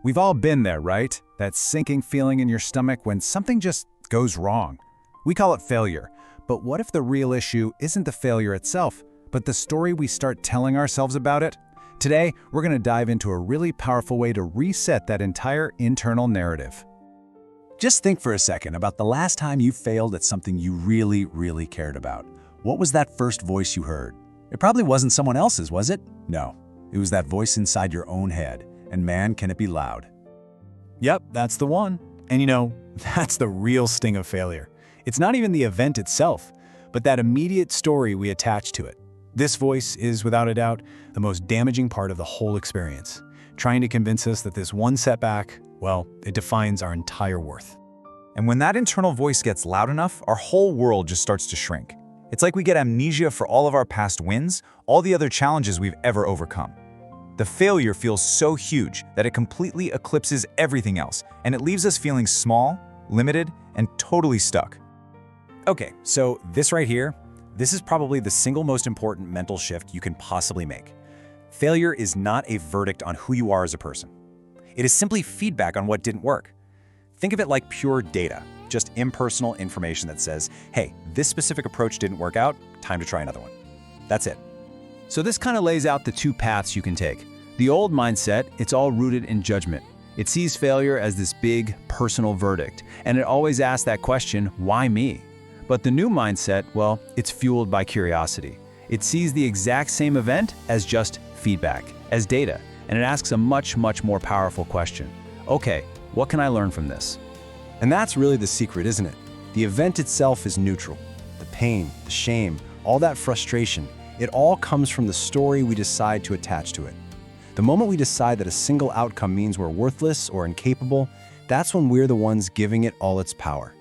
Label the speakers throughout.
Speaker 1: We've all been there, right? That sinking feeling in your stomach when something just goes wrong. We call it failure. But what if the real issue isn't the failure itself, but the story we start telling ourselves about it? Today, we're going to dive into a really powerful way to reset that entire internal narrative. Just think for a second about the last time you failed at something you really cared about. What was that first voice you heard? It probably wasn't someone else's, was it? No, it was that voice inside your own head. And man, can it be loud.
Speaker 2: Yep, that's the one. And that's the real sting of failure. It's not even the event itself, but that immediate story we attach to it. This voice is, without a doubt, the most damaging part of the whole experience, trying to convince us that this one setback, well, it defines our entire worth.
Speaker 1: And when that internal voice gets loud enough, our whole world just starts to shrink. It's like we get amnesia for all of our past wins, all the other challenges we've ever overcome. The failure feels so huge that it completely eclipses everything else, and it leaves us feeling small, limited, and totally stuck. Okay, so this right here, this is probably the single most important mental shift you can possibly make. Failure is not a verdict on who you are as a person. It is simply feedback on what didn't work. Think of it like pure data, just impersonal information that says, hey, this specific approach didn't work out, time to try another one. That's it. So this kind of lays out the two paths you can take. The old mindset, it's all rooted in judgment. It sees failure as this big, personal verdict, and it always asks that question, why me? But the new mindset, well, it's fueled by curiosity. It sees the exact same event as just feedback, as data, and it asks a much more powerful question. Okay, what can I learn from this?
Speaker 2: And that's really the secret, isn't it? The event itself is neutral. The pain, the shame, all that frustration, it all comes from the story we decide to attach to it. The moment we decide that a single outcome means we're worthless or incapable, that's when we're the ones giving it all its power.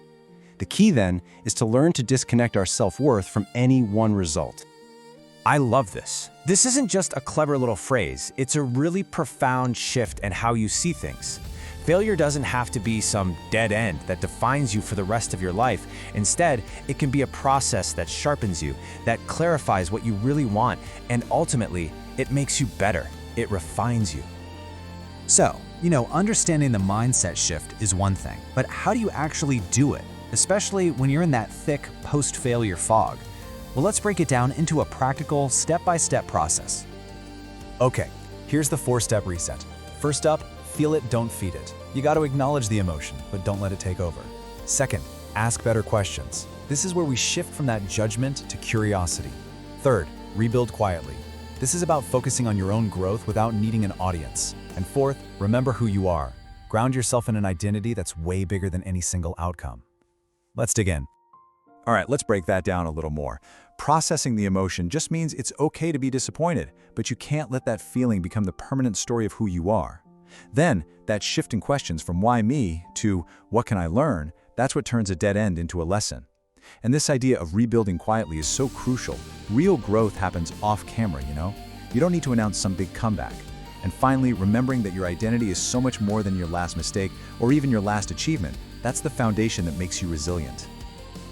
Speaker 2: The key then is to learn to disconnect our self-worth from any one result.
Speaker 3: I love this. This isn't just a clever little phrase, it's a really profound shift in how you see things. Failure doesn't have to be some dead end that defines you for the rest of your life. Instead, it can be a process that sharpens you, that clarifies what you really want, and ultimately, it makes you better. It refines you.
Speaker 1: So, understanding the mindset shift is one thing, but how do you actually do it? Especially when you're in that thick post-failure fog. Well, let's break it down into a practical, step-by-step process. Okay, here's the 4-step reset. First up, feel it, don't feed it. You got to acknowledge the emotion, but don't let it take over. Second, ask better questions. This is where we shift from that judgment to curiosity. Third, rebuild quietly. This is about focusing on your own growth without needing an audience. And fourth, remember who you are. Ground yourself in an identity that's way bigger than any single outcome. Let's dig in. All right, let's break that down a little more. Processing the emotion just means it's okay to be disappointed, but you can't let that feeling become the permanent story of who you are. Then, that shift in questions from why me to what can I learn, that's what turns a dead end into a lesson. And this idea of rebuilding quietly is so crucial. Real growth happens off camera, You don't need to announce some big comeback. And finally, remembering that your identity is so much more than your last mistake or even your last achievement. That's the foundation that makes you resilient.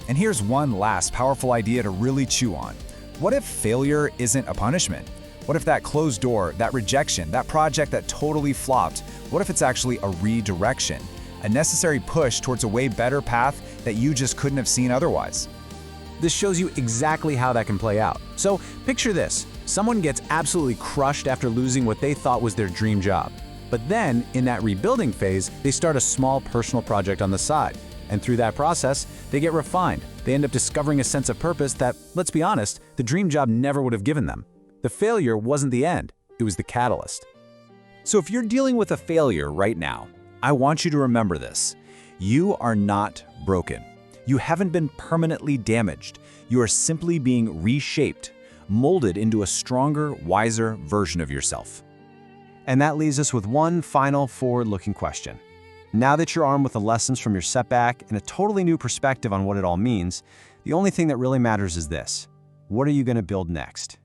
Speaker 1: And here's one last powerful idea to really chew on. What if failure isn't a punishment? What if that closed door, that rejection, that project that totally flopped, what if it's actually a redirection? A necessary push towards a way better path that you just couldn't have seen otherwise. This shows you exactly how that can play out. So picture this, someone gets absolutely crushed after losing what they thought was their dream job. But then, in that rebuilding phase, they start a small personal project on the side. And through that process, they get refined. They end up discovering a sense of purpose that, let's be honest, the dream job never would have given them. The failure wasn't the end, it was the catalyst. So if you're dealing with a failure right now, I want you to remember this. You are not broken. You haven't been permanently damaged. You are simply being reshaped, molded into a stronger, wiser version of yourself.
Speaker 3: And that leaves us with one final forward-looking question. Now that you're armed with the lessons from your setback and a totally new perspective on what it all means, the only thing that really matters is this. What are you going to build next?